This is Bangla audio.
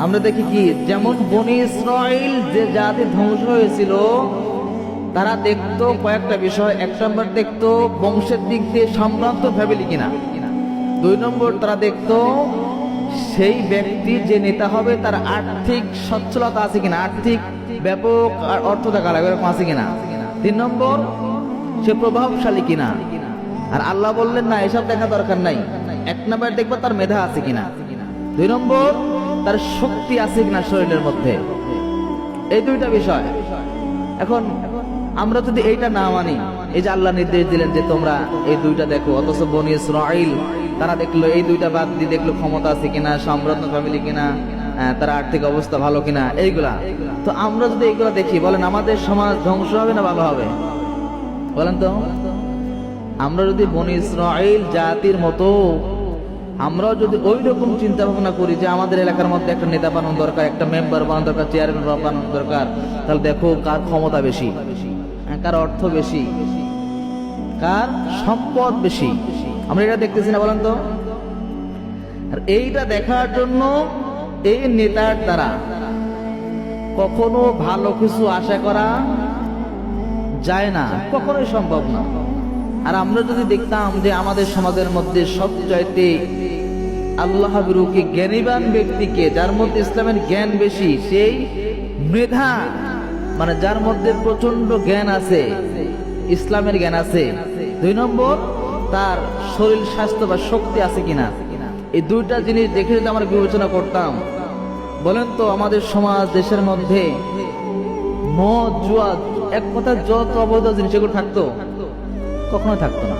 আমরা দেখি কি, যেমন বনি ইসরাইল যে জাতি ধ্বংস হয়েছিল, তারা দেখতো কয়েকটা বিষয়। এক নম্বর দেখতো বংশের দিক দিয়ে সম্ভ্রান্ত ফ্যামিলি কিনা। দুই নম্বর তারা দেখতো সেই ব্যক্তি যে নেতা হবে তার আর্থিক সচ্ছলতা আছে কিনা, আর্থিক ব্যাপক আর অর্থ টাকা লাগবে এরকম আছে কিনা। তিন নম্বর সে প্রভাবশালী কিনা। আর আল্লাহ বললেন না, এসব দেখা দরকার নাই। এক নম্বর দেখবো তার মেধা আছে কিনা। দুই নম্বর তার শক্তি আছে কিনা শরীরের মধ্যে। এই দুইটা বিষয়। এখন আমরা যদি এইটা না মানি, এই যে আল্লাহ নির্দেশ দিলেন যে তোমরা এই দুইটা দেখো, অথচ বনি ইসরাইল তারা দেখলো এই দুইটা বাদ দিয়ে দেখলো ক্ষমতা আছে কিনা, সম্ভ্রান্ত ফ্যামিলি কিনা, তার আর্থিক অবস্থা ভালো কিনা, এইগুলা। তো আমরা যদি এইগুলা দেখি, বলেন আমাদের সমাজ ধ্বংস হবে না ভালো হবে? বলেন তো। আমরা যদি বনি ইসরাইল জাতির মতো আমরাও যদি ওই রকম চিন্তা ভাবনা করি যে আমাদের এলাকার মধ্যে একটা নেতা বানানো দরকার, একটা মেম্বার বানানো দরকার, চেয়ারম্যান বানানো দরকার, তাহলে দেখো কার ক্ষমতা বেশি, কার অর্থ বেশি, কার সম্পদ বেশি। আমরা এটা দেখতেছি না, বলেন তো। আর এইটা দেখার জন্য এই নেতার দ্বারা কখনো ভালো কিছু আশা করা যায় না, কখনোই সম্ভব না। আর আমরা যদি দেখতাম যে আমাদের সমাজের মধ্যে সবচাইতে আল্লাহ বিরুকি জ্ঞানীবান ব্যক্তিকে, যার মধ্যে ইসলামের জ্ঞান বেশি, সেই মেধা মানে যার মধ্যে প্রচন্ড জ্ঞান আছে, ইসলামের জ্ঞান আছে। দুই নম্বর তার শরীর স্বাস্থ্য বা শক্তি আছে কিনা। এই দুইটা জিনিস দেখে যদি আমরা বিবেচনা করতাম, বলেন তো আমাদের সমাজ দেশের মধ্যে মদ, জুয়া, এক কথা যত অবৈধ জিনিস এগুলো থাকতো? কখনো থাকতো না।